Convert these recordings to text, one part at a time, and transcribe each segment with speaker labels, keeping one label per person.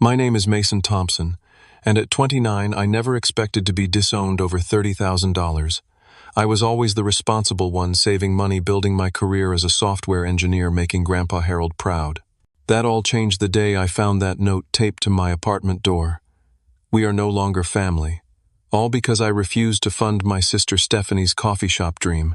Speaker 1: My name is Mason Thompson, and at 29 I never expected to be disowned over $30,000. I was always the responsible one, saving money, building my career as a software engineer, making Grandpa Harold proud. That all changed the day I found that note taped to my apartment door. "We are no longer family," all because I refused to fund my sister Stephanie's coffee shop dream.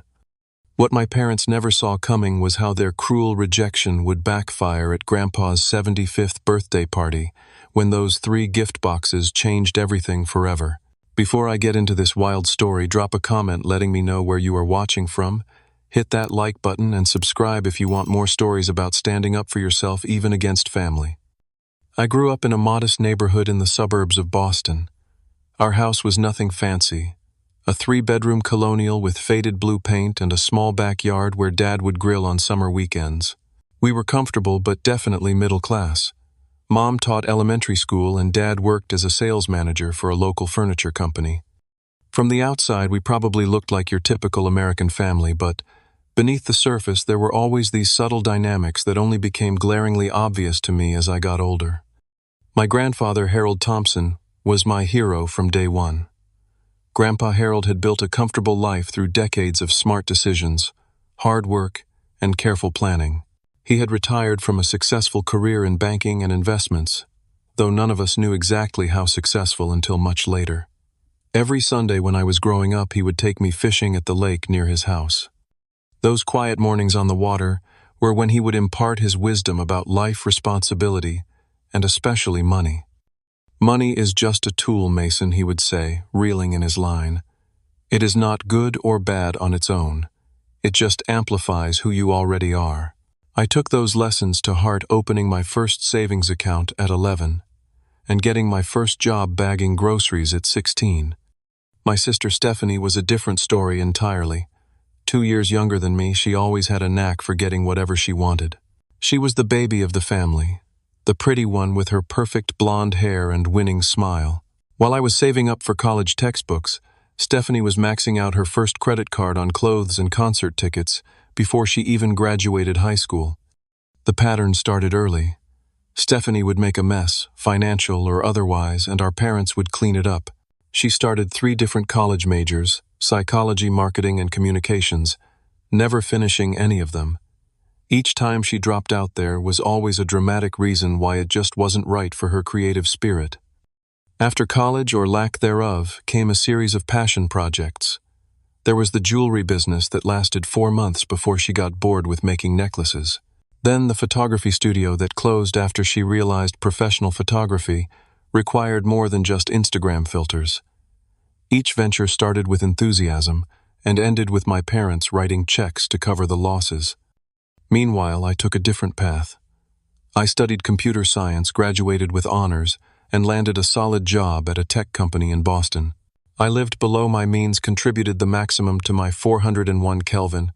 Speaker 1: What my parents never saw coming was how their cruel rejection would backfire at Grandpa's 75th birthday party, when those 3 gift boxes changed everything forever. Before I get into this wild story, drop a comment letting me know where you are watching from. Hit that like button and subscribe if you want more stories about standing up for yourself even against family. I grew up in a modest neighborhood in the suburbs of Boston. Our house was nothing fancy. A 3-bedroom colonial with faded blue paint and a small backyard where Dad would grill on summer weekends. We were comfortable but definitely middle class. Mom taught elementary school and Dad worked as a sales manager for a local furniture company. From the outside, we probably looked like your typical American family, but beneath the surface there were always these subtle dynamics that only became glaringly obvious to me as I got older. My grandfather, Harold Thompson, was my hero from day one. Grandpa Harold had built a comfortable life through decades of smart decisions, hard work, and careful planning. He had retired from a successful career in banking and investments, though none of us knew exactly how successful until much later. Every Sunday when I was growing up, he would take me fishing at the lake near his house. Those quiet mornings on the water were when he would impart his wisdom about life, responsibility, and especially money. "Money is just a tool, Mason," he would say, reeling in his line. "It is not good or bad on its own. It just amplifies who you already are." I took those lessons to heart, opening my first savings account at 11 and getting my first job bagging groceries at 16. My sister Stephanie was a different story entirely. 2 years younger than me, she always had a knack for getting whatever she wanted. She was the baby of the family, the pretty one with her perfect blonde hair and winning smile. While I was saving up for college textbooks, Stephanie was maxing out her first credit card on clothes and concert tickets before she even graduated high school. The pattern started early. Stephanie would make a mess, financial or otherwise, and our parents would clean it up. She started 3 different college majors, psychology, marketing, and communications, never finishing any of them. Each time she dropped out, there was always a dramatic reason why it just wasn't right for her creative spirit. After college, or lack thereof, came a series of passion projects. There was the jewelry business that lasted 4 months before she got bored with making necklaces. Then the photography studio that closed after she realized professional photography required more than just Instagram filters. Each venture started with enthusiasm and ended with my parents writing checks to cover the losses. Meanwhile, I took a different path. I studied computer science, graduated with honors, and landed a solid job at a tech company in Boston. I lived below my means, contributed the maximum to my 401 Kelvin,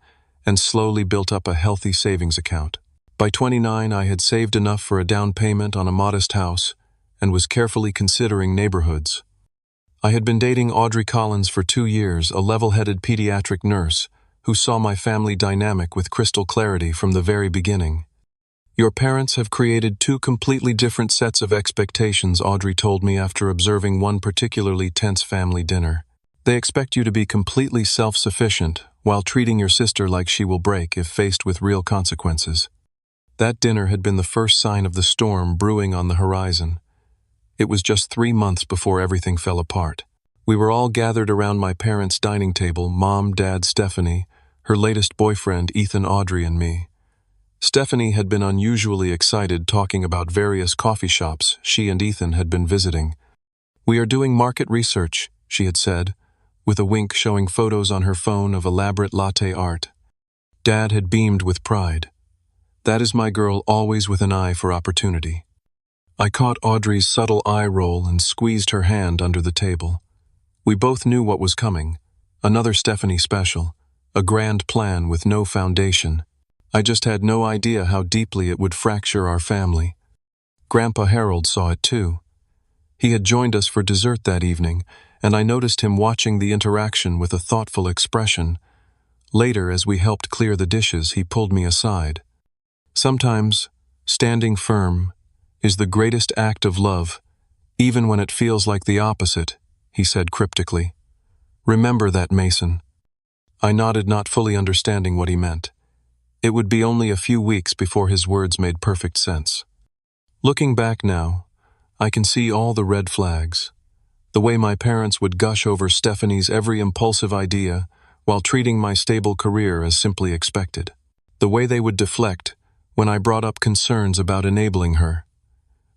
Speaker 1: and slowly built up a healthy savings account. By 29, I had saved enough for a down payment on a modest house and was carefully considering neighborhoods. I had been dating Audrey Collins for 2 years, a level-headed pediatric nurse who saw my family dynamic with crystal clarity from the very beginning. "Your parents have created 2 completely different sets of expectations," Audrey told me after observing one particularly tense family dinner. "They expect you to be completely self-sufficient while treating your sister like she will break if faced with real consequences." That dinner had been the first sign of the storm brewing on the horizon. It was just 3 months before everything fell apart. We were all gathered around my parents' dining table: Mom, Dad, Stephanie, her latest boyfriend, Ethan, Audrey, and me. Stephanie had been unusually excited, talking about various coffee shops she and Ethan had been visiting. "We are doing market research," she had said, with a wink showing photos on her phone of elaborate latte art. Dad had beamed with pride. That is my girl, always with an eye for opportunity. I caught Audrey's subtle eye roll and squeezed her hand under the table. We both knew what was coming. Another Stephanie special, a grand plan with no foundation. I just had no idea how deeply it would fracture our family. Grandpa Harold saw it too. He had joined us for dessert that evening, and I noticed him watching the interaction with a thoughtful expression. Later, as we helped clear the dishes, he pulled me aside. Sometimes, standing firm, is the greatest act of love, even when it feels like the opposite, he said cryptically. Remember that, Mason. I nodded, not fully understanding what he meant. It would be only a few weeks before his words made perfect sense. Looking back now, I can see all the red flags. The way my parents would gush over Stephanie's every impulsive idea while treating my stable career as simply expected. The way they would deflect when I brought up concerns about enabling her.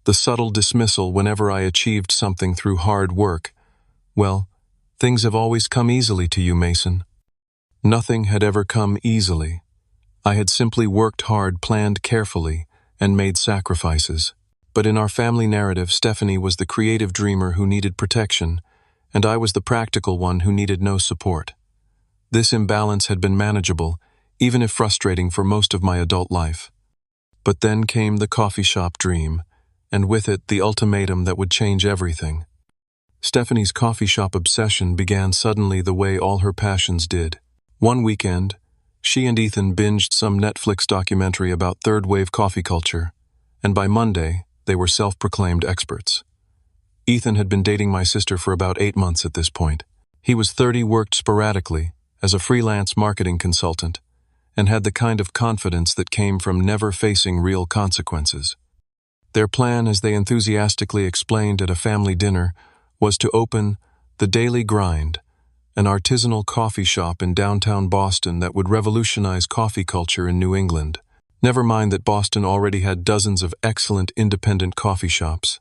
Speaker 1: The subtle dismissal whenever I achieved something through hard work. Well, things have always come easily to you, Mason. Nothing had ever come easily. I had simply worked hard, planned carefully, and made sacrifices. But in our family narrative, Stephanie was the creative dreamer who needed protection, and I was the practical one who needed no support. This imbalance had been manageable, even if frustrating for most of my adult life. But then came the coffee shop dream, and with it the ultimatum that would change everything. Stephanie's coffee shop obsession began suddenly the way all her passions did. One weekend, she and Ethan binged some Netflix documentary about third-wave coffee culture, and by Monday, they were self-proclaimed experts. Ethan had been dating my sister for about 8 months at this point. He was 30, worked sporadically as a freelance marketing consultant, and had the kind of confidence that came from never facing real consequences. Their plan, as they enthusiastically explained at a family dinner, was to open The Daily Grind, an artisanal coffee shop in downtown Boston that would revolutionize coffee culture in New England. Never mind that Boston already had dozens of excellent independent coffee shops.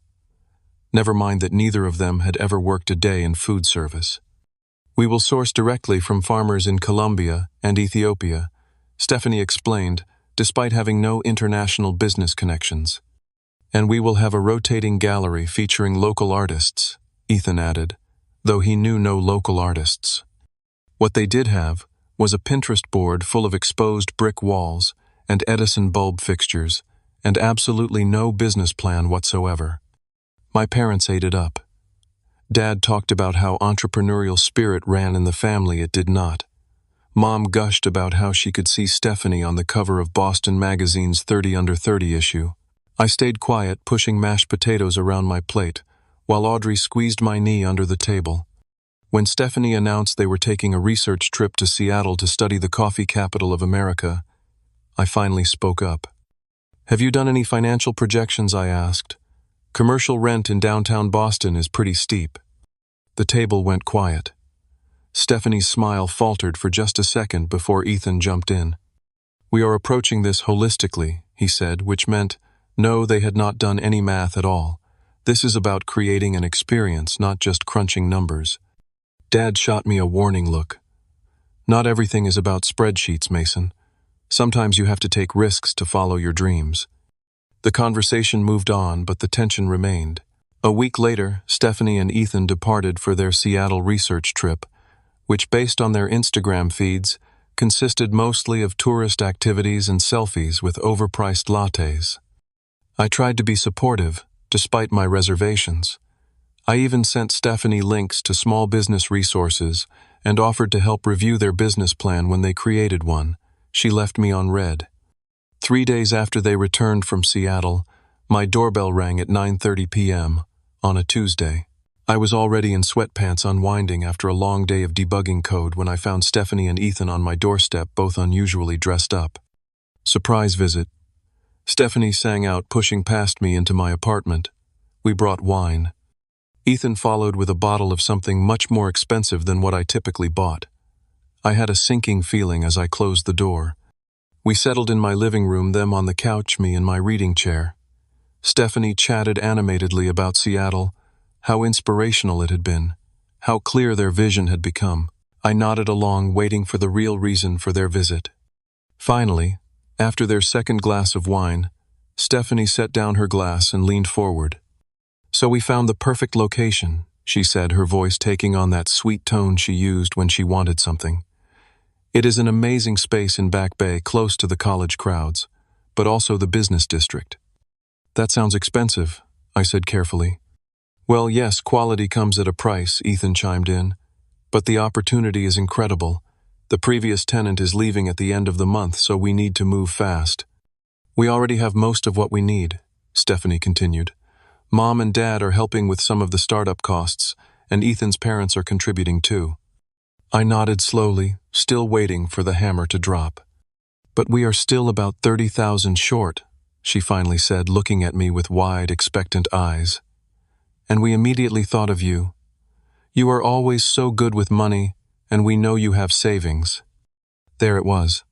Speaker 1: Never mind that neither of them had ever worked a day in food service. We will source directly from farmers in Colombia and Ethiopia, Stephanie explained, despite having no international business connections. And we will have a rotating gallery featuring local artists, Ethan added, though he knew no local artists. What they did have was a Pinterest board full of exposed brick walls and Edison bulb fixtures, and absolutely no business plan whatsoever. My parents ate it up. Dad talked about how entrepreneurial spirit ran in the family. It did not. Mom gushed about how she could see Stephanie on the cover of Boston Magazine's 30 Under 30 issue. I stayed quiet, pushing mashed potatoes around my plate, while Audrey squeezed my knee under the table. When Stephanie announced they were taking a research trip to Seattle to study the coffee capital of America, I finally spoke up. Have you done any financial projections? I asked. Commercial rent in downtown Boston is pretty steep. The table went quiet. Stephanie's smile faltered for just a second before Ethan jumped in. We are approaching this holistically, he said, which meant, no, they had not done any math at all. This is about creating an experience, not just crunching numbers. Dad shot me a warning look. Not everything is about spreadsheets, Mason. Sometimes you have to take risks to follow your dreams. The conversation moved on, but the tension remained. A week later, Stephanie and Ethan departed for their Seattle research trip, which, based on their Instagram feeds, consisted mostly of tourist activities and selfies with overpriced lattes. I tried to be supportive, despite my reservations. I even sent Stephanie links to small business resources and offered to help review their business plan when they created one. She left me on red. 3 days after they returned from Seattle, my doorbell rang at 9:30 p.m. on a Tuesday. I was already in sweatpants unwinding after a long day of debugging code when I found Stephanie and Ethan on my doorstep, both unusually dressed up. Surprise visit. Stephanie sang out, pushing past me into my apartment. We brought wine. Ethan followed with a bottle of something much more expensive than what I typically bought. I had a sinking feeling as I closed the door. We settled in my living room, them on the couch, me in my reading chair. Stephanie chatted animatedly about Seattle, how inspirational it had been, how clear their vision had become. I nodded along, waiting for the real reason for their visit. Finally, after their second glass of wine, Stephanie set down her glass and leaned forward. So we found the perfect location, she said, her voice taking on that sweet tone she used when she wanted something. It is an amazing space in Back Bay, close to the college crowds, but also the business district. That sounds expensive, I said carefully. Well, yes, quality comes at a price, Ethan chimed in. But the opportunity is incredible. The previous tenant is leaving at the end of the month, so we need to move fast. We already have most of what we need, Stephanie continued. Mom and Dad are helping with some of the startup costs, and Ethan's parents are contributing too. I nodded slowly, still waiting for the hammer to drop. But we are still about 30,000 short, she finally said, looking at me with wide, expectant eyes. And we immediately thought of you. You are always so good with money, and we know you have savings. There it was.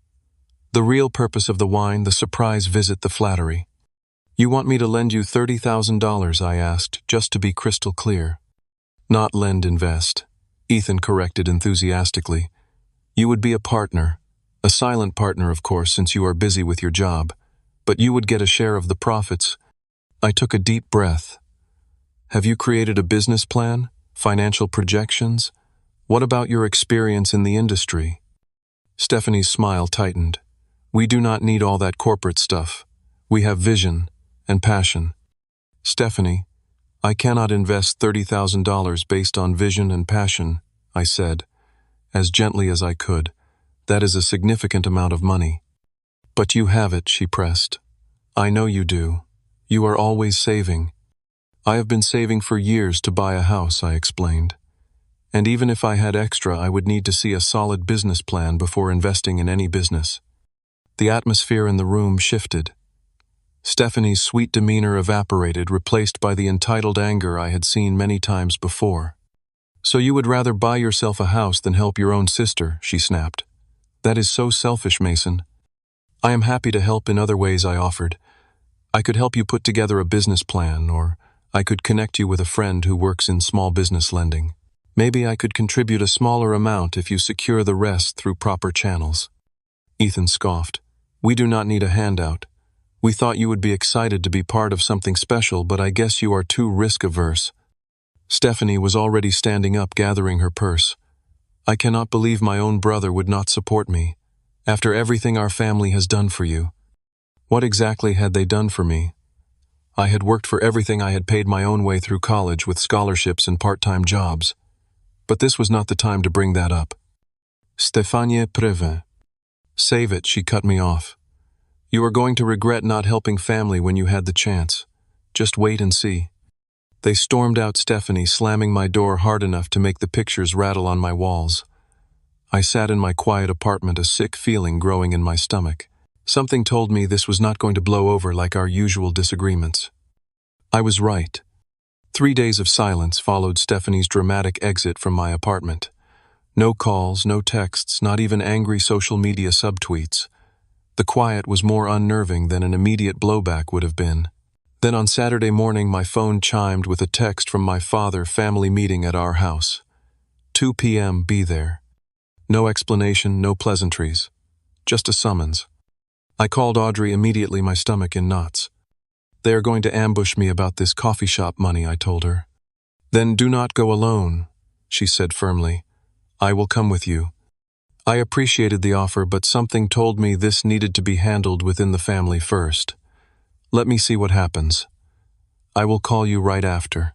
Speaker 1: The real purpose of the wine, the surprise visit, the flattery. You want me to lend you $30,000, I asked, just to be crystal clear. Not lend, invest, Ethan corrected enthusiastically. You would be a partner. A silent partner, of course, since you are busy with your job. But you would get a share of the profits. I took a deep breath. Have you created a business plan? Financial projections? What about your experience in the industry? Stephanie's smile tightened. We do not need all that corporate stuff. We have vision and passion. Stephanie, I cannot invest $30,000 based on vision and passion, I said, as gently as I could. That is a significant amount of money. But you have it, she pressed. I know you do. You are always saving. I have been saving for years to buy a house, I explained. And even if I had extra, I would need to see a solid business plan before investing in any business. The atmosphere in the room shifted. Stephanie's sweet demeanor evaporated, replaced by the entitled anger I had seen many times before. So you would rather buy yourself a house than help your own sister, she snapped. That is so selfish, Mason. I am happy to help in other ways, I offered. I could help you put together a business plan, or I could connect you with a friend who works in small business lending. Maybe I could contribute a smaller amount if you secure the rest through proper channels. Ethan scoffed. We do not need a handout. We thought you would be excited to be part of something special, but I guess you are too risk-averse. Stephanie was already standing up, gathering her purse. I cannot believe my own brother would not support me, after everything our family has done for you. What exactly had they done for me? I had worked for everything I had paid my own way through college with scholarships and part-time jobs. But this was not the time to bring that up. Stéphanie Prévin. Save it, she cut me off. You are going to regret not helping family when you had the chance. Just wait and see. They stormed out, Stephanie, slamming my door hard enough to make the pictures rattle on my walls. I sat in my quiet apartment, a sick feeling growing in my stomach. Something told me this was not going to blow over like our usual disagreements. I was right. 3 days of silence followed Stephanie's dramatic exit from my apartment. No calls, no texts, not even angry social media subtweets. The quiet was more unnerving than an immediate blowback would have been. Then on Saturday morning, my phone chimed with a text from my father, family meeting at our house. 2 p.m., be there. No explanation, no pleasantries. Just a summons. I called Audrey immediately, my stomach in knots. They are going to ambush me about this coffee shop money, I told her. Then do not go alone, she said firmly. I will come with you. I appreciated the offer, but something told me this needed to be handled within the family first. Let me see what happens. I will call you right after.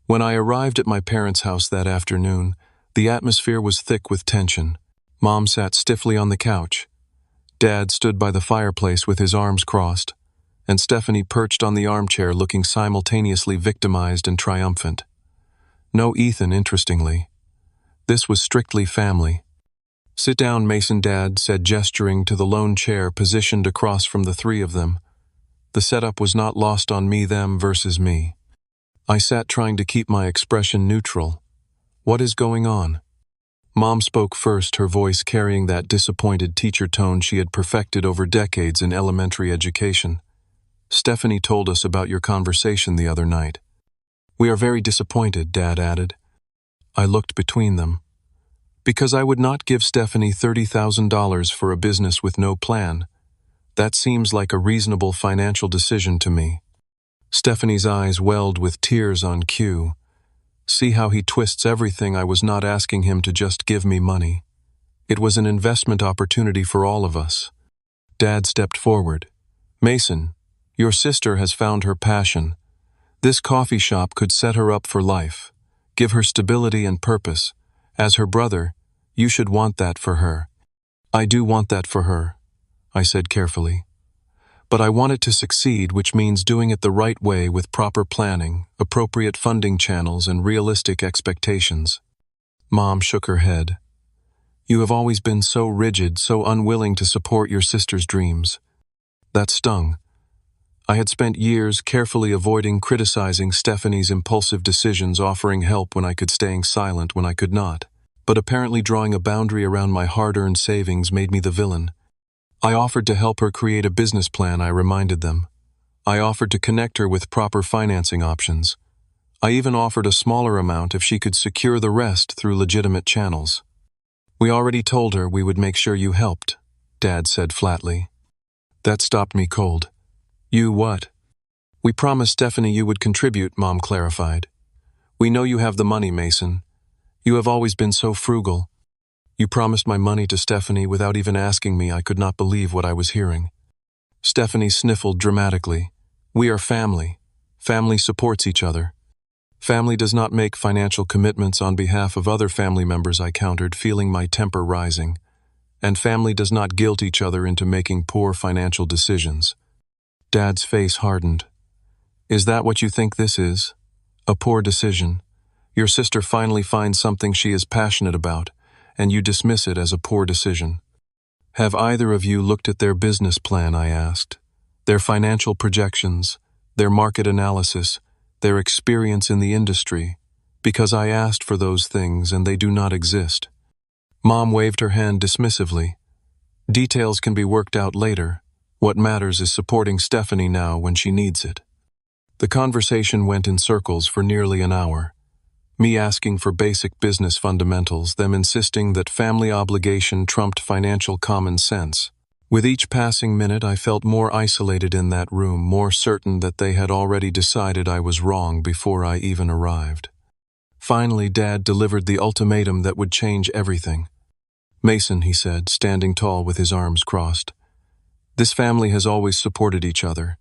Speaker 1: When I arrived at my parents' house that afternoon, the atmosphere was thick with tension. Mom sat stiffly on the couch. Dad stood by the fireplace with his arms crossed, and Stephanie perched on the armchair looking simultaneously victimized and triumphant. No Ethan, interestingly. This was strictly family. Sit down, Mason, Dad said, gesturing to the lone chair positioned across from the three of them. The setup was not lost on me, them versus me. I sat trying to keep my expression neutral. What is going on? Mom spoke first, her voice carrying that disappointed teacher tone she had perfected over decades in elementary education. Stephanie told us about your conversation the other night. We are very disappointed, Dad added. I looked between them. Because I would not give Stephanie $30,000 for a business with no plan. That seems like a reasonable financial decision to me. Stephanie's eyes welled with tears on cue. See how he twists everything. I was not asking him to just give me money. It was an investment opportunity for all of us. Dad stepped forward. Mason, your sister has found her passion. This coffee shop could set her up for life, give her stability and purpose. As her brother, you should want that for her. I do want that for her, I said carefully. But I want it to succeed, which means doing it the right way with proper planning, appropriate funding channels, and realistic expectations. Mom shook her head. You have always been so rigid, so unwilling to support your sister's dreams. That stung. I had spent years carefully avoiding criticizing Stephanie's impulsive decisions, offering help when I could, staying silent when I could not. But apparently drawing a boundary around my hard-earned savings made me the villain. I offered to help her create a business plan, I reminded them. I offered to connect her with proper financing options. I even offered a smaller amount if she could secure the rest through legitimate channels. We already told her we would make sure you helped, Dad said flatly. That stopped me cold. You what? We promised Stephanie you would contribute, Mom clarified. We know you have the money, Mason. You have always been so frugal. You promised my money to Stephanie without even asking me. I could not believe what I was hearing. Stephanie sniffled dramatically. We are family. Family supports each other. Family does not make financial commitments on behalf of other family members, I countered, feeling my temper rising. And family does not guilt each other into making poor financial decisions. Dad's face hardened. Is that what you think this is? A poor decision? Your sister finally finds something she is passionate about, and you dismiss it as a poor decision. Have either of you looked at their business plan, I asked. Their financial projections, their market analysis, their experience in the industry, because I asked for those things and they do not exist. Mom waved her hand dismissively. Details can be worked out later. What matters is supporting Stephanie now when she needs it. The conversation went in circles for nearly an hour. Me asking for basic business fundamentals, them insisting that family obligation trumped financial common sense. With each passing minute, I felt more isolated in that room, more certain that they had already decided I was wrong before I even arrived. Finally, Dad delivered the ultimatum that would change everything. Mason, he said, standing tall with his arms crossed. This family has always supported each other.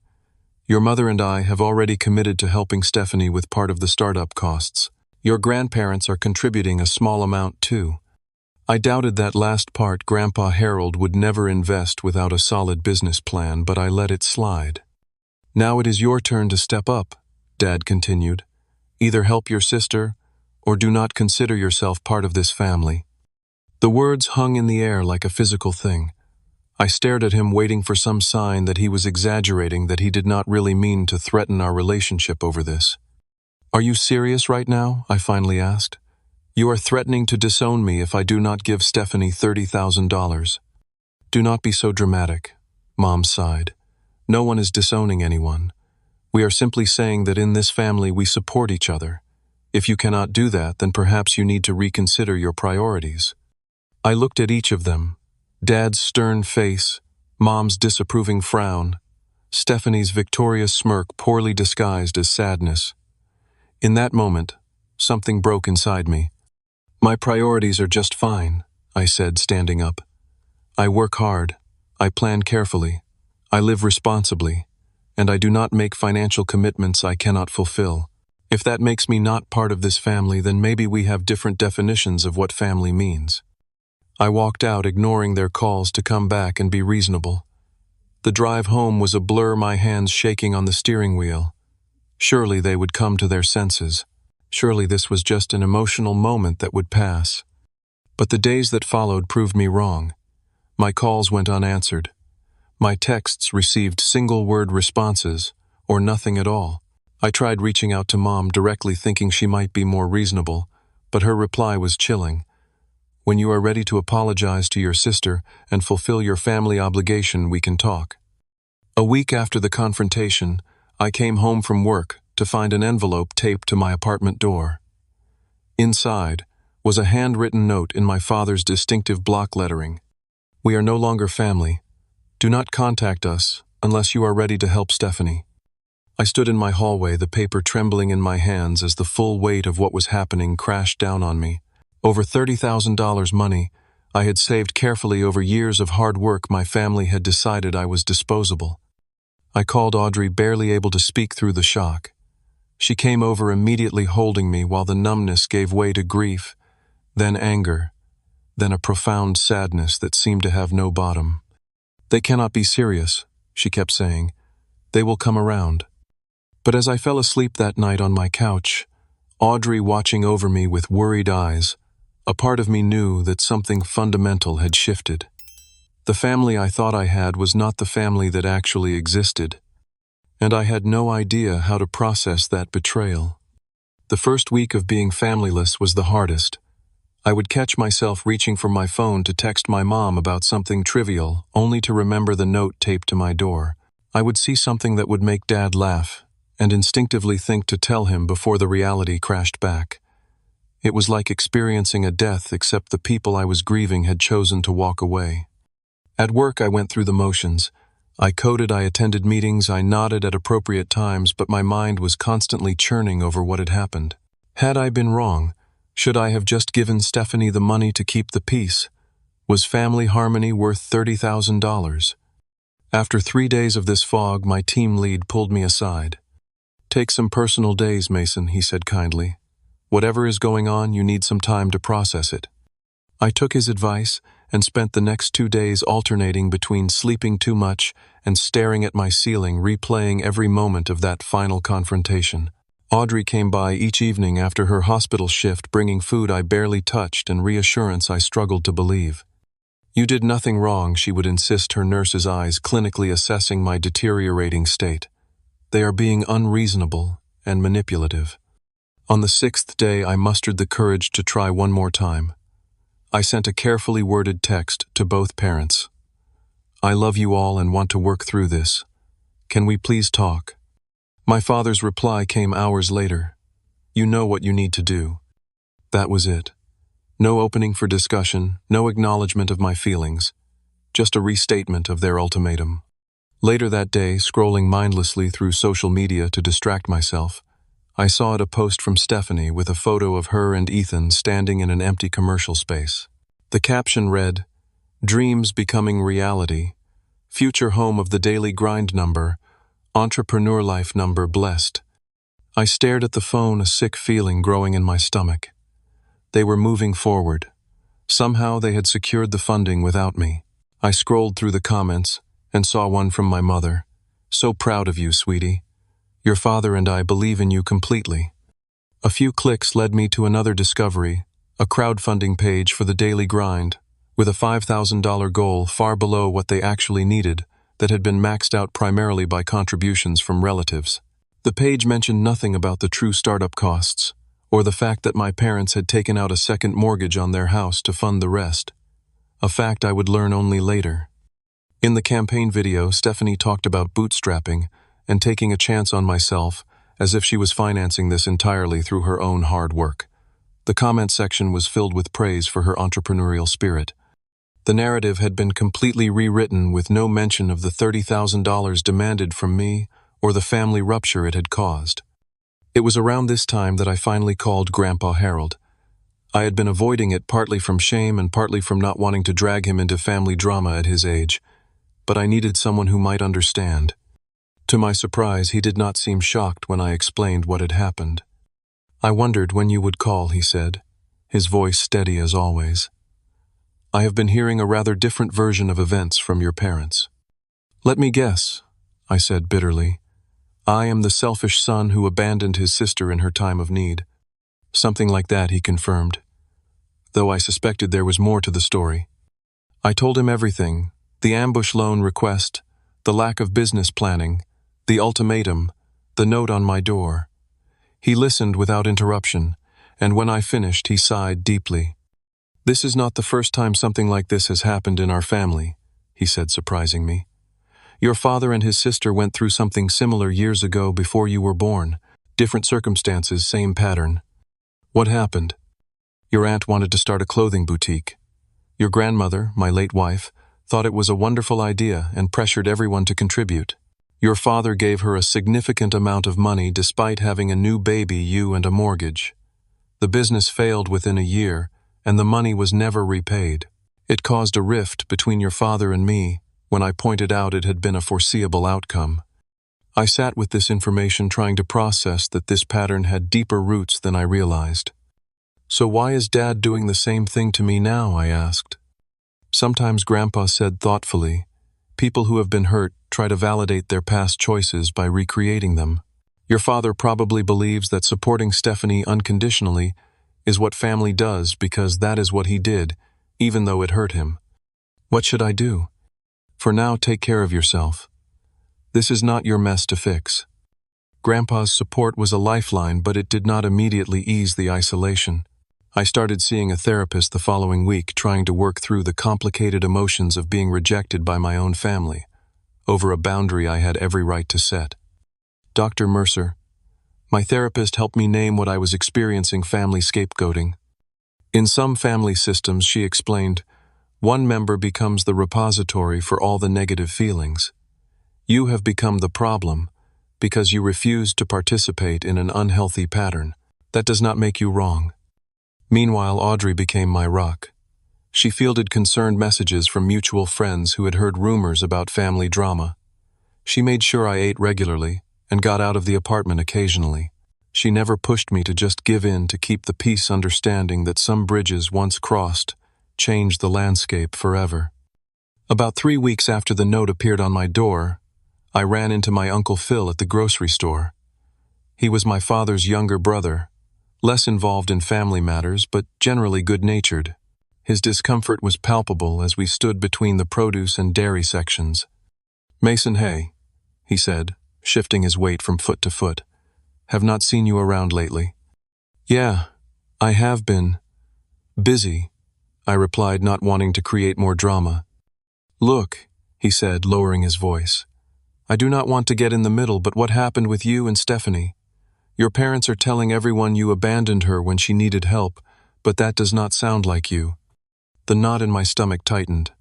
Speaker 1: Your mother and I have already committed to helping Stephanie with part of the startup costs. Your grandparents are contributing a small amount too. I doubted that last part. Grandpa Harold would never invest without a solid business plan, but I let it slide. Now it is your turn to step up, Dad continued. Either help your sister, or do not consider yourself part of this family. The words hung in the air like a physical thing. I stared at him, waiting for some sign that he was exaggerating, that he did not really mean to threaten our relationship over this. Are you serious right now? I finally asked. You are threatening to disown me if I do not give Stephanie $30,000. Do not be so dramatic, Mom sighed. No one is disowning anyone. We are simply saying that in this family we support each other. If you cannot do that, then perhaps you need to reconsider your priorities. I looked at each of them. Dad's stern face, Mom's disapproving frown, Stephanie's victorious smirk poorly disguised as sadness. In that moment, something broke inside me. My priorities are just fine, I said, standing up. I work hard, I plan carefully, I live responsibly, and I do not make financial commitments I cannot fulfill. If that makes me not part of this family, then maybe we have different definitions of what family means. I walked out, ignoring their calls to come back and be reasonable. The drive home was a blur, my hands shaking on the steering wheel. Surely they would come to their senses. Surely this was just an emotional moment that would pass. But the days that followed proved me wrong. My calls went unanswered. My texts received single-word responses, or nothing at all. I tried reaching out to Mom directly, thinking she might be more reasonable, but her reply was chilling. When you are ready to apologize to your sister and fulfill your family obligation, we can talk. A week after the confrontation, I came home from work to find an envelope taped to my apartment door. Inside was a handwritten note in my father's distinctive block lettering. We are no longer family. Do not contact us unless you are ready to help Stephanie. I stood in my hallway, the paper trembling in my hands as the full weight of what was happening crashed down on me. Over $30,000 money I had saved carefully over years of hard work. My family had decided I was disposable. I called Audrey, barely able to speak through the shock. She came over, immediately holding me, while the numbness gave way to grief, then anger, then a profound sadness that seemed to have no bottom. They cannot be serious, she kept saying. They will come around. But as I fell asleep that night on my couch, Audrey watching over me with worried eyes, a part of me knew that something fundamental had shifted. The family I thought I had was not the family that actually existed, and I had no idea how to process that betrayal. The first week of being familyless was the hardest. I would catch myself reaching for my phone to text my mom about something trivial, only to remember the note taped to my door. I would see something that would make Dad laugh, and instinctively think to tell him before the reality crashed back. It was like experiencing a death, except the people I was grieving had chosen to walk away. At work, I went through the motions. I coded, I attended meetings, I nodded at appropriate times, but my mind was constantly churning over what had happened. Had I been wrong? Should I have just given Stephanie the money to keep the peace? Was family harmony worth $30,000? After 3 days of this fog, my team lead pulled me aside. "Take some personal days, Mason," he said kindly. "Whatever is going on, you need some time to process it." I took his advice and spent the next 2 days alternating between sleeping too much and staring at my ceiling, replaying every moment of that final confrontation. Audrey came by each evening after her hospital shift, bringing food I barely touched and reassurance I struggled to believe. "You did nothing wrong," she would insist, her nurse's eyes clinically assessing my deteriorating state. "They are being unreasonable and manipulative." On the 6th day, I mustered the courage to try one more time. I sent a carefully worded text to both parents. "I love you all and want to work through this. Can we please talk?" My father's reply came hours later. "You know what you need to do." That was it. No opening for discussion, no acknowledgement of my feelings, just a restatement of their ultimatum. Later that day, scrolling mindlessly through social media to distract myself, I saw a post from Stephanie with a photo of her and Ethan standing in an empty commercial space. The caption read, "Dreams becoming reality. Future home of the daily grind number. Entrepreneur life number blessed." I stared at the phone, a sick feeling growing in my stomach. They were moving forward. Somehow they had secured the funding without me. I scrolled through the comments and saw one from my mother. "So proud of you, sweetie. Your father and I believe in you completely." A few clicks led me to another discovery, a crowdfunding page for the daily grind, with a $5,000 goal far below what they actually needed, that had been maxed out primarily by contributions from relatives. The page mentioned nothing about the true startup costs, or the fact that my parents had taken out a second mortgage on their house to fund the rest, a fact I would learn only later. In the campaign video, Stephanie talked about bootstrapping and taking a chance on myself, as if she was financing this entirely through her own hard work. The comment section was filled with praise for her entrepreneurial spirit. The narrative had been completely rewritten, with no mention of the $30,000 demanded from me or the family rupture it had caused. It was around this time that I finally called Grandpa Harold. I had been avoiding it, partly from shame and partly from not wanting to drag him into family drama at his age, but I needed someone who might understand. To my surprise, he did not seem shocked when I explained what had happened. "I wondered when you would call," he said, his voice steady as always. "I have been hearing a rather different version of events from your parents." "Let me guess," I said bitterly. "I am the selfish son who abandoned his sister in her time of need." "Something like that," he confirmed, though I suspected there was more to the story. I told him everything: the ambush loan request, the lack of business planning, the ultimatum, the note on my door. He listened without interruption, and when I finished, he sighed deeply. "This is not the first time something like this has happened in our family," he said, surprising me. "Your father and his sister went through something similar years ago before you were born. Different circumstances, same pattern." "What happened?" "Your aunt wanted to start a clothing boutique. Your grandmother, my late wife, thought it was a wonderful idea and pressured everyone to contribute. Your father gave her a significant amount of money despite having a new baby, you, and a mortgage. The business failed within a year, and the money was never repaid. It caused a rift between your father and me when I pointed out it had been a foreseeable outcome." I sat with this information, trying to process that this pattern had deeper roots than I realized. "So why is Dad doing the same thing to me now?" I asked. "Sometimes," Grandpa said thoughtfully, People who have been hurt try to validate their past choices by recreating them. Your father probably believes that supporting Stephanie unconditionally is what family does because that is what he did, even though it hurt him. What should I do? For now, take care of yourself. This is not your mess to fix. Grandpa's support was a lifeline, but it did not immediately ease the isolation. I started seeing a therapist the following week, trying to work through the complicated emotions of being rejected by my own family, over a boundary I had every right to set. Dr. Mercer, my therapist, helped me name what I was experiencing: family scapegoating. In some family systems, she explained, one member becomes the repository for all the negative feelings. You have become the problem because you refuse to participate in an unhealthy pattern. That does not make you wrong. Meanwhile, Audrey became my rock. She fielded concerned messages from mutual friends who had heard rumors about family drama. She made sure I ate regularly and got out of the apartment occasionally. She never pushed me to just give in to keep the peace, understanding that some bridges once crossed changed the landscape forever. About 3 weeks after the note appeared on my door, I ran into my Uncle Phil at the grocery store. He was my father's younger brother, less involved in family matters, but generally good-natured. His discomfort was palpable as we stood between the produce and dairy sections. "Mason Hay," he said, shifting his weight from foot to foot. "Have not seen you around lately." "Yeah, I have been busy," I replied, not wanting to create more drama. "Look," he said, lowering his voice, "I do not want to get in the middle, but what happened with you and Stephanie? Your parents are telling everyone you abandoned her when she needed help, but that does not sound like you." The knot in my stomach tightened.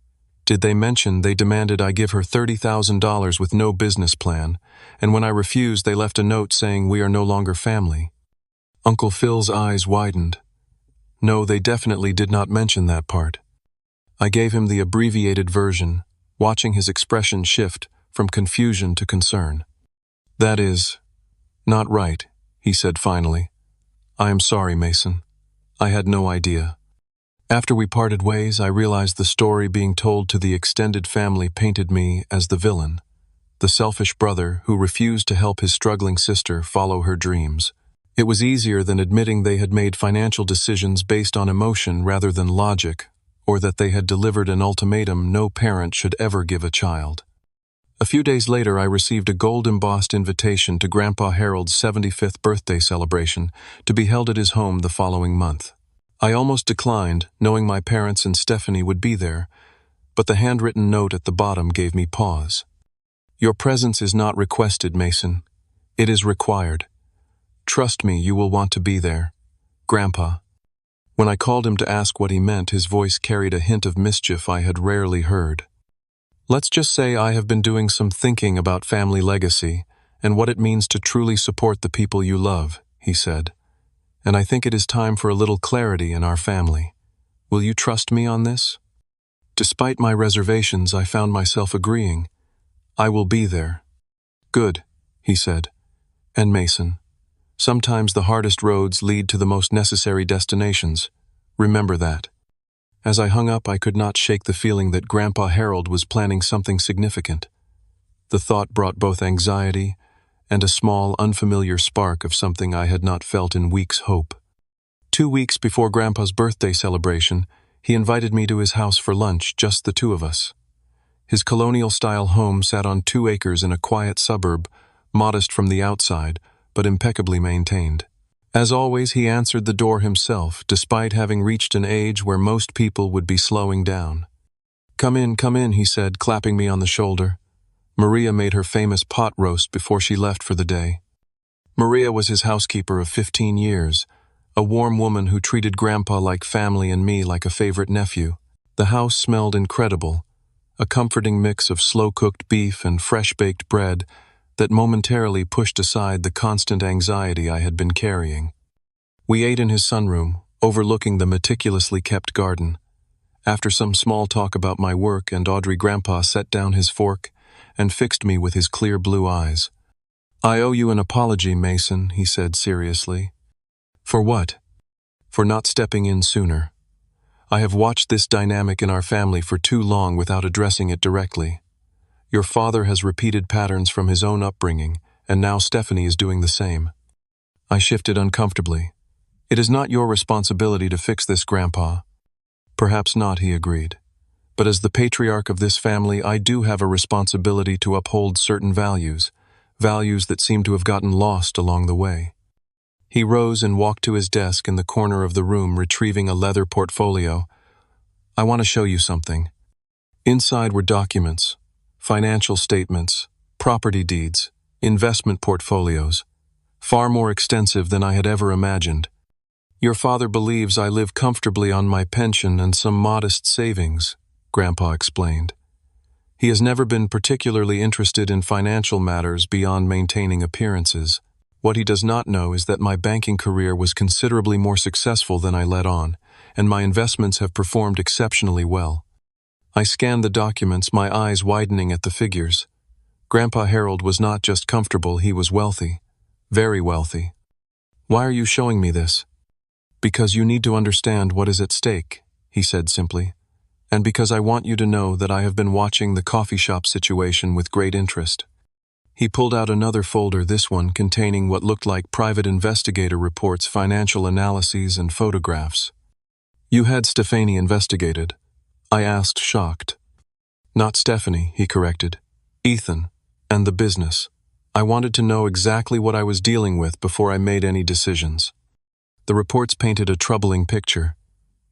Speaker 1: Did they mention they demanded I give her $30,000 with no business plan, and when I refused they left a note saying we are no longer family? Uncle Phil's eyes widened. No, they definitely did not mention that part. I gave him the abbreviated version, watching his expression shift from confusion to concern. "That is not right," he said finally. "I am sorry, Mason. I had no idea." After we parted ways, I realized the story being told to the extended family painted me as the villain, the selfish brother who refused to help his struggling sister follow her dreams. It was easier than admitting they had made financial decisions based on emotion rather than logic, or that they had delivered an ultimatum no parent should ever give a child. A few days later, I received a gold-embossed invitation to Grandpa Harold's 75th birthday celebration, to be held at his home the following month. I almost declined, knowing my parents and Stephanie would be there, but the handwritten note at the bottom gave me pause. "Your presence is not requested, Mason. It is required. Trust me, you will want to be there. Grandpa." When I called him to ask what he meant, his voice carried a hint of mischief I had rarely heard. "Let's just say I have been doing some thinking about family legacy and what it means to truly support the people you love," he said. "And I think it is time for a little clarity in our family. Will you trust me on this?" Despite my reservations, I found myself agreeing. "I will be there." "Good," he said. "And Mason, sometimes the hardest roads lead to the most necessary destinations. Remember that." As I hung up, I could not shake the feeling that Grandpa Harold was planning something significant. The thought brought both anxiety and a small, unfamiliar spark of something I had not felt in weeks' hope. 2 weeks before Grandpa's birthday celebration, he invited me to his house for lunch, just the two of us. His colonial-style home sat on 2 acres in a quiet suburb, modest from the outside, but impeccably maintained. As always, he answered the door himself, despite having reached an age where most people would be slowing down. Come in," he said, clapping me on the shoulder. Maria made her famous pot roast before she left for the day. Maria was his housekeeper of 15 years, a warm woman who treated Grandpa like family and me like a favorite nephew. The house smelled incredible, a comforting mix of slow-cooked beef and fresh-baked bread that momentarily pushed aside the constant anxiety I had been carrying. We ate in his sunroom, overlooking the meticulously kept garden. After some small talk about my work and Audrey, Grandpa set down his fork and fixed me with his clear blue eyes. "I owe you an apology, Mason," he said seriously. "For what?" "For not stepping in sooner. I have watched this dynamic in our family for too long without addressing it directly. Your father has repeated patterns from his own upbringing, and now Stephanie is doing the same." I shifted uncomfortably. "It is not your responsibility to fix this, Grandpa." "Perhaps not," he agreed. "But as the patriarch of this family, I do have a responsibility to uphold certain values, values that seem to have gotten lost along the way." He rose and walked to his desk in the corner of the room, retrieving a leather portfolio. "I want to show you something." Inside were documents, financial statements, property deeds, investment portfolios, far more extensive than I had ever imagined. "Your father believes I live comfortably on my pension and some modest savings," Grandpa explained. "He has never been particularly interested in financial matters beyond maintaining appearances. What he does not know is that my banking career was considerably more successful than I let on, and my investments have performed exceptionally well." I scanned the documents, my eyes widening at the figures. Grandpa Harold was not just comfortable, he was wealthy. Very wealthy. "Why are you showing me this?" "Because you need to understand what is at stake," he said simply. "And because I want you to know that I have been watching the coffee shop situation with great interest." He pulled out another folder, this one containing what looked like private investigator reports, financial analyses, and photographs. "You had Stephanie investigated?" I asked, shocked. "Not Stephanie," he corrected. "Ethan, and the business. I wanted to know exactly what I was dealing with before I made any decisions." The reports painted a troubling picture.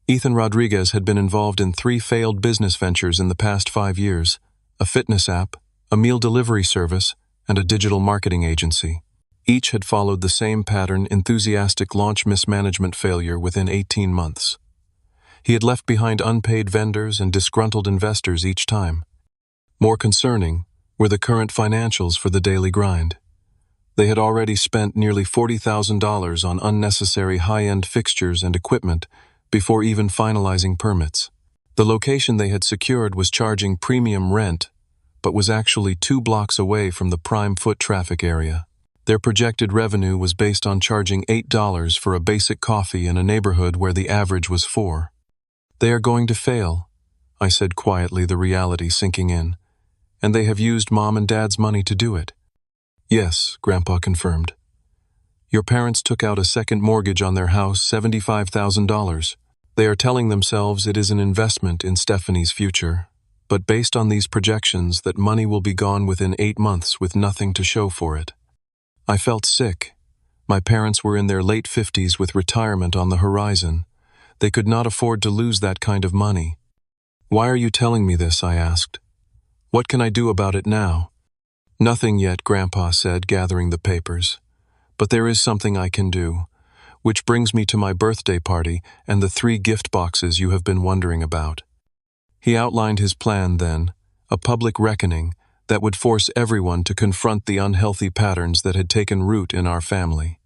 Speaker 1: Ethan Rodriguez had been involved in 3 failed business ventures in the past 5 years, a fitness app, a meal delivery service, and a digital marketing agency. Each had followed the same pattern: enthusiastic launch, mismanagement, failure within 18 months. He had left behind unpaid vendors and disgruntled investors each time. More concerning were the current financials for the daily grind. They had already spent nearly $40,000 on unnecessary high-end fixtures and equipment before even finalizing permits. The location they had secured was charging premium rent, but was actually 2 blocks away from the prime foot traffic area. Their projected revenue was based on charging $8 for a basic coffee in a neighborhood where the average was $4. "They are going to fail," I said quietly, the reality sinking in. "And they have used Mom and Dad's money to do it." "Yes," Grandpa confirmed. "Your parents took out a second mortgage on their house, $75,000. They are telling themselves it is an investment in Stephanie's future, but based on these projections that money will be gone within 8 months with nothing to show for it." I felt sick. My parents were in their late 50s with retirement on the horizon. They could not afford to lose that kind of money. "Why are you telling me this?" I asked. "What can I do about it now?" "Nothing yet," Grandpa said, gathering the papers. "But there is something I can do, which brings me to my birthday party and the 3 gift boxes you have been wondering about." He outlined his plan then, a public reckoning that would force everyone to confront the unhealthy patterns that had taken root in our family.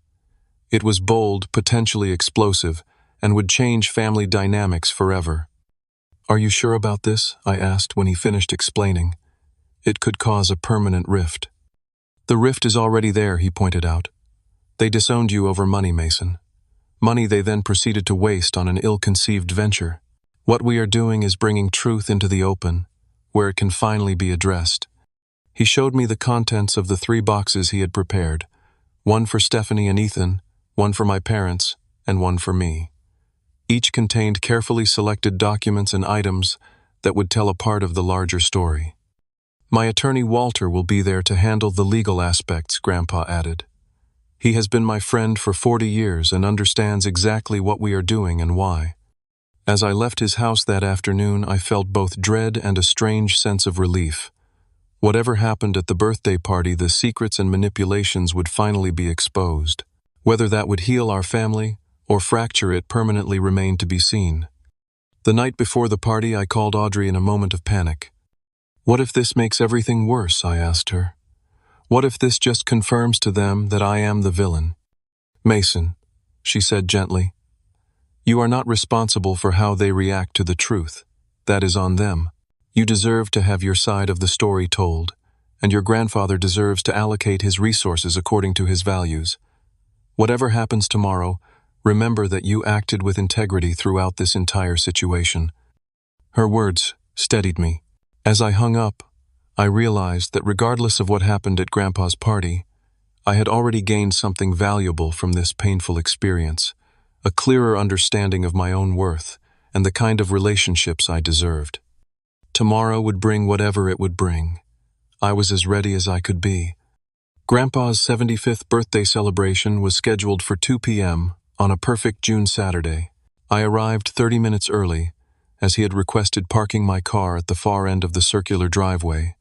Speaker 1: It was bold, potentially explosive, and would change family dynamics forever. "Are you sure about this?" I asked when he finished explaining. "It could cause a permanent rift." "The rift is already there," he pointed out. "They disowned you over money, Mason. Money they then proceeded to waste on an ill-conceived venture. What we are doing is bringing truth into the open, where it can finally be addressed." He showed me the contents of the 3 boxes he had prepared, one for Stephanie and Ethan, one for my parents, and one for me. Each contained carefully selected documents and items that would tell a part of the larger story. "My attorney Walter will be there to handle the legal aspects," Grandpa added. "He has been my friend for 40 years and understands exactly what we are doing and why." As I left his house that afternoon, I felt both dread and a strange sense of relief. Whatever happened at the birthday party, the secrets and manipulations would finally be exposed. Whether that would heal our family or fracture it permanently remained to be seen. The night before the party, I called Audrey in a moment of panic. "What if this makes everything worse?" I asked her. "What if this just confirms to them that I am the villain?" "Mason," she said gently, "you are not responsible for how they react to the truth. That is on them. You deserve to have your side of the story told, and your grandfather deserves to allocate his resources according to his values. Whatever happens tomorrow, remember that you acted with integrity throughout this entire situation." Her words steadied me. As I hung up, I realized that regardless of what happened at Grandpa's party, I had already gained something valuable from this painful experience, a clearer understanding of my own worth and the kind of relationships I deserved. Tomorrow would bring whatever it would bring. I was as ready as I could be. Grandpa's 75th birthday celebration was scheduled for 2 p.m. on a perfect June Saturday. I arrived 30 minutes early, as he had requested, parking my car at the far end of the circular driveway,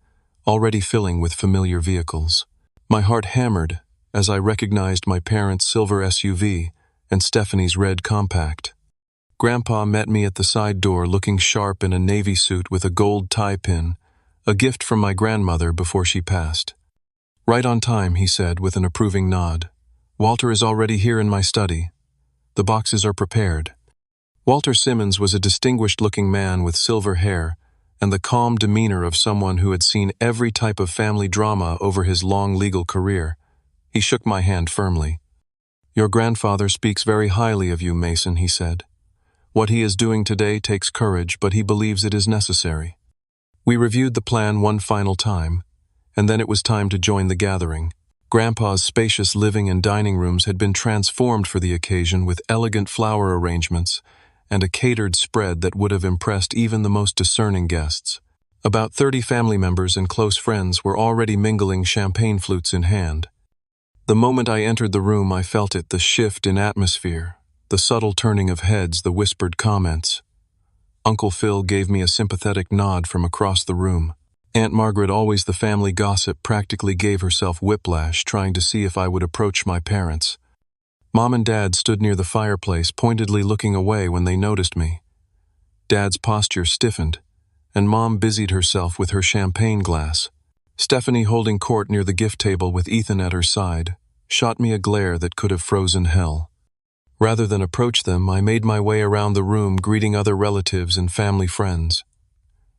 Speaker 1: already filling with familiar vehicles. My heart hammered as I recognized my parents' silver SUV and Stephanie's red compact. Grandpa met me at the side door looking sharp in a navy suit with a gold tie pin, a gift from my grandmother before she passed. "Right on time," he said with an approving nod. "Walter is already here in my study. The boxes are prepared." Walter Simmons was a distinguished-looking man with silver hair and the calm demeanor of someone who had seen every type of family drama over his long legal career. He shook my hand firmly. "Your grandfather speaks very highly of you, Mason," he said. "What he is doing today takes courage, but he believes it is necessary." We reviewed the plan one final time, and then it was time to join the gathering. Grandpa's spacious living and dining rooms had been transformed for the occasion with elegant flower arrangements and a catered spread that would have impressed even the most discerning guests. About 30 family members and close friends were already mingling, champagne flutes in hand. The moment I entered the room, I felt it, the shift in atmosphere, the subtle turning of heads, the whispered comments. Uncle Phil gave me a sympathetic nod from across the room. Aunt Margaret, always the family gossip, practically gave herself whiplash trying to see if I would approach my parents. Mom and Dad stood near the fireplace, pointedly looking away when they noticed me. Dad's posture stiffened, and Mom busied herself with her champagne glass. Stephanie, holding court near the gift table with Ethan at her side, shot me a glare that could have frozen hell. Rather than approach them, I made my way around the room, greeting other relatives and family friends.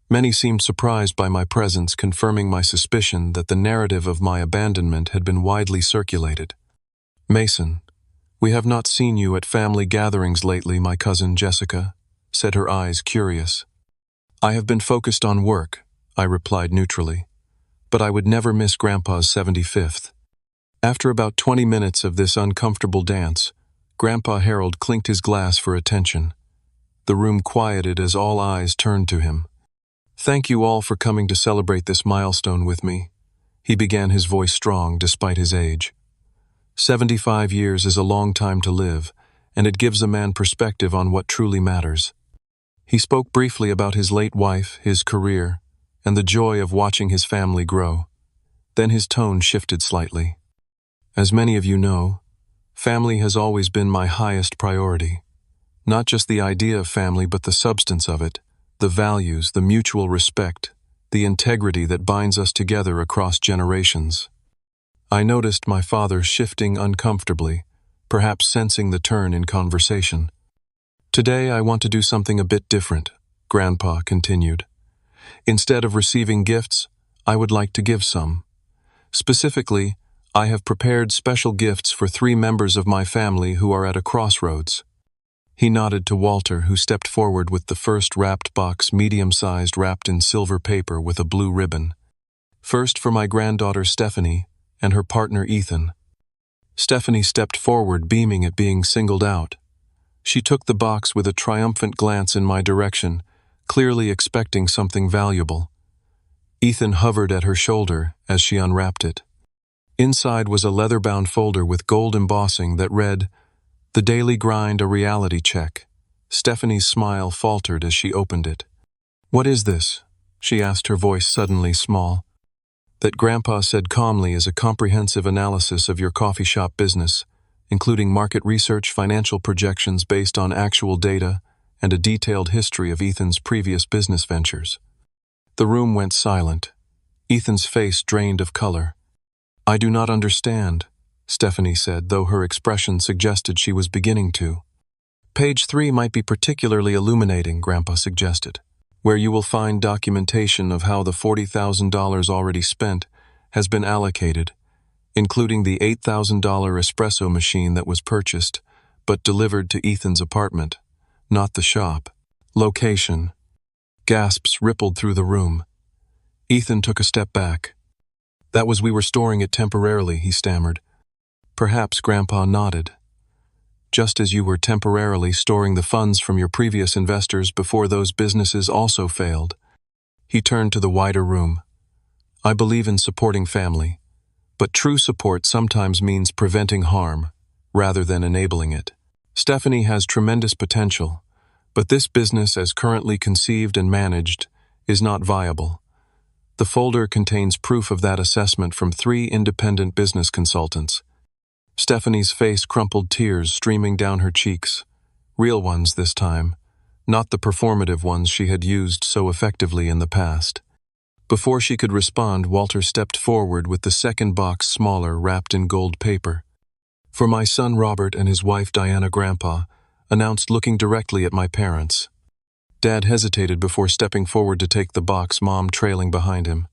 Speaker 1: Many seemed surprised by my presence, confirming my suspicion that the narrative of my abandonment had been widely circulated. "Mason, we have not seen you at family gatherings lately," my cousin Jessica said, her eyes curious. "I have been focused on work," I replied neutrally, "but I would never miss Grandpa's 75th. After about 20 minutes of this uncomfortable dance, Grandpa Harold clinked his glass for attention. The room quieted as all eyes turned to him. "Thank you all for coming to celebrate this milestone with me," he began, his voice strong despite his age. 75 years is a long time to live, and it gives a man perspective on what truly matters. He spoke briefly about his late wife, his career, and the joy of watching his family grow. Then his tone shifted slightly. "As many of you know, family has always been my highest priority. Not just the idea of family, but the substance of it, the values, the mutual respect, the integrity that binds us together across generations." I noticed my father shifting uncomfortably, perhaps sensing the turn in conversation. "Today I want to do something a bit different," Grandpa continued. "Instead of receiving gifts, I would like to give some. Specifically, I have prepared special gifts for 3 members of my family who are at a crossroads." He nodded to Walter, who stepped forward with the first wrapped box, medium-sized, wrapped in silver paper with a blue ribbon. "First for my granddaughter Stephanie and her partner Ethan." Stephanie stepped forward, beaming at being singled out. She took the box with a triumphant glance in my direction, clearly expecting something valuable. Ethan hovered at her shoulder as she unwrapped it. Inside was a leather-bound folder with gold embossing that read, "The Daily Grind, a Reality Check." Stephanie's smile faltered as she opened it. "What is this?" she asked, her voice suddenly small. "That," Grandpa said calmly, "is a comprehensive analysis of your coffee shop business, including market research, financial projections based on actual data, and a detailed history of Ethan's previous business ventures." The room went silent. Ethan's face drained of color. "I do not understand," Stephanie said, though her expression suggested she was beginning to. "Page 3 might be particularly illuminating," Grandpa suggested, "where you will find documentation of how the $40,000 already spent has been allocated, including the $8,000 espresso machine that was purchased but delivered to Ethan's apartment, not the shop. Location." Gasps rippled through the room. Ethan took a step back. "That was we were storing it temporarily," he stammered. Perhaps Grandpa nodded. "Just as you were temporarily storing the funds from your previous investors before those businesses also failed." He turned to the wider room. "I believe in supporting family, but true support sometimes means preventing harm rather than enabling it. Stephanie has tremendous potential, but this business as currently conceived and managed is not viable." The folder contains proof of that assessment from 3 independent business consultants. Stephanie's face crumpled, tears streaming down her cheeks. Real ones this time, not the performative ones she had used so effectively in the past. Before she could respond, Walter stepped forward with the second box smaller, wrapped in gold paper. "For my son Robert and his wife Diana," Grandpa announced, looking directly at my parents. Dad hesitated before stepping forward to take the box, Mom trailing behind him.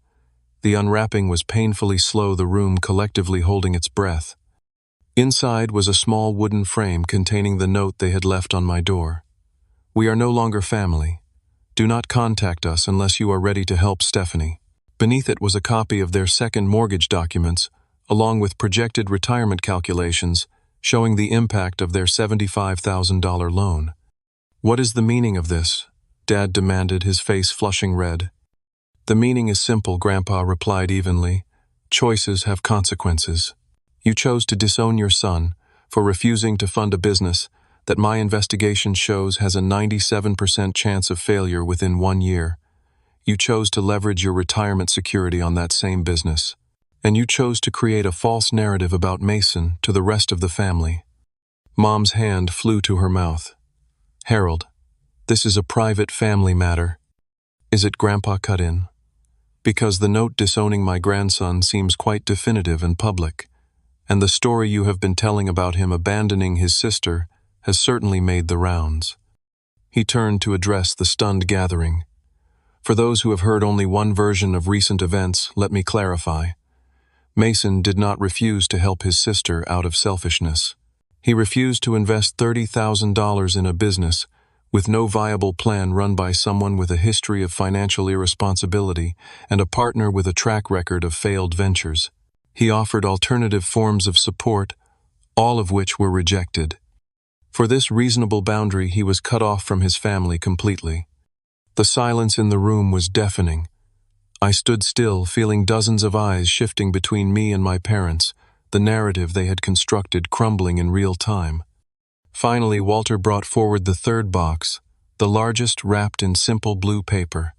Speaker 1: The unwrapping was painfully slow, the room collectively holding its breath. Inside was a small wooden frame containing the note they had left on my door. "We are no longer family. Do not contact us unless you are ready to help Stephanie." Beneath it was a copy of their second mortgage documents, along with projected retirement calculations showing the impact of their $75,000 loan. "What is the meaning of this?" Dad demanded, his face flushing red. "The meaning is simple," Grandpa replied evenly. "Choices have consequences. You chose to disown your son for refusing to fund a business that my investigation shows has a 97% chance of failure within 1 year. You chose to leverage your retirement security on that same business. And you chose to create a false narrative about Mason to the rest of the family." Mom's hand flew to her mouth. "Harold, this is a private family matter." "Is it?" Grandpa cut in. "Because the note disowning my grandson seems quite definitive and public. And the story you have been telling about him abandoning his sister has certainly made the rounds." He turned to address the stunned gathering. "For those who have heard only one version of recent events, let me clarify. Mason did not refuse to help his sister out of selfishness. He refused to invest $30,000 in a business with no viable plan run by someone with a history of financial irresponsibility and a partner with a track record of failed ventures. He offered alternative forms of support, all of which were rejected. For this reasonable boundary, he was cut off from his family completely." The silence in the room was deafening. I stood still, feeling dozens of eyes shifting between me and my parents, the narrative they had constructed crumbling in real time. Finally, Walter brought forward the third box, the largest, wrapped in simple blue paper.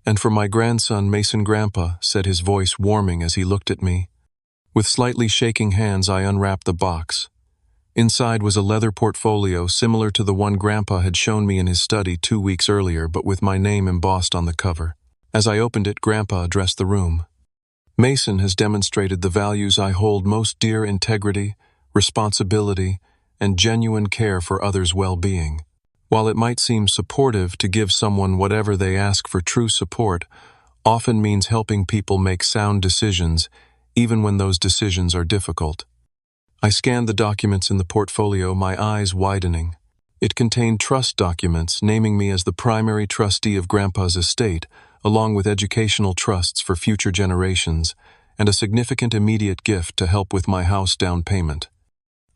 Speaker 1: "And for my grandson Mason," Grandpa said, his voice warming as he looked at me. With slightly shaking hands, I unwrapped the box. Inside was a leather portfolio similar to the one Grandpa had shown me in his study 2 weeks earlier, but with my name embossed on the cover. As I opened it, Grandpa addressed the room. "Mason has demonstrated the values I hold most dear: integrity, responsibility, and genuine care for others' well-being. While it might seem supportive to give someone whatever they ask, for true support often means helping people make sound decisions, even when those decisions are difficult." I scanned the documents in the portfolio, my eyes widening. It contained trust documents naming me as the primary trustee of Grandpa's estate, along with educational trusts for future generations, and a significant immediate gift to help with my house down payment.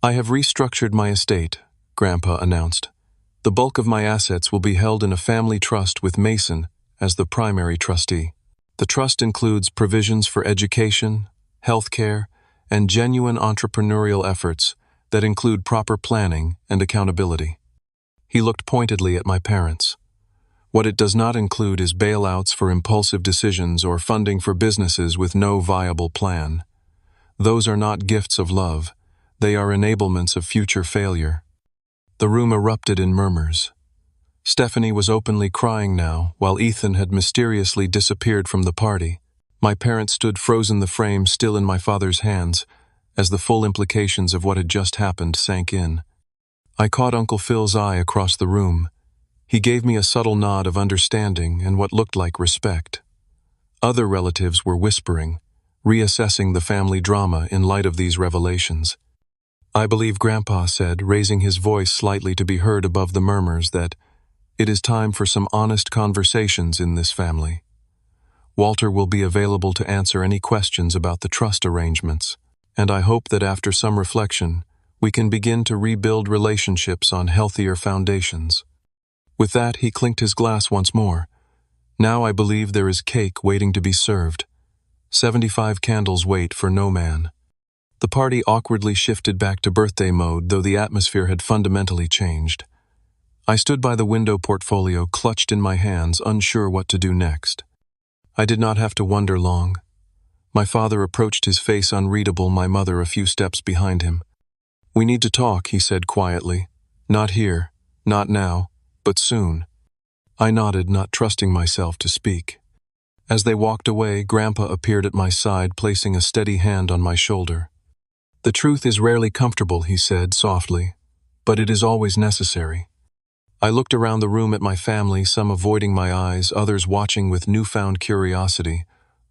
Speaker 1: "I have restructured my estate," Grandpa announced. "The bulk of my assets will be held in a family trust with Mason as the primary trustee. The trust includes provisions for education, healthcare, and genuine entrepreneurial efforts that include proper planning and accountability." He looked pointedly at my parents. "What it does not include is bailouts for impulsive decisions or funding for businesses with no viable plan. Those are not gifts of love. They are enablements of future failure." The room erupted in murmurs. Stephanie was openly crying now, while Ethan had mysteriously disappeared from the party. My parents stood frozen, the frame still in my father's hands, as the full implications of what had just happened sank in. I caught Uncle Phil's eye across the room. He gave me a subtle nod of understanding and what looked like respect. Other relatives were whispering, reassessing the family drama in light of these revelations. "I believe," Grandpa said, raising his voice slightly to be heard above the murmurs, "that it is time for some honest conversations in this family. Walter will be available to answer any questions about the trust arrangements, and I hope that after some reflection, we can begin to rebuild relationships on healthier foundations." With that, he clinked his glass once more. "Now I believe there is cake waiting to be served. 75 candles wait for no man." The party awkwardly shifted back to birthday mode, though the atmosphere had fundamentally changed. I stood by the window portfolio clutched in my hands, unsure what to do next. I did not have to wonder long. My father approached, his face unreadable, my mother a few steps behind him. "We need to talk," he said quietly. "Not here, not now, but soon." I nodded, not trusting myself to speak. As they walked away, Grandpa appeared at my side, placing a steady hand on my shoulder. "The truth is rarely comfortable," he said softly, "but it is always necessary." I looked around the room at my family, some avoiding my eyes, others watching with newfound curiosity,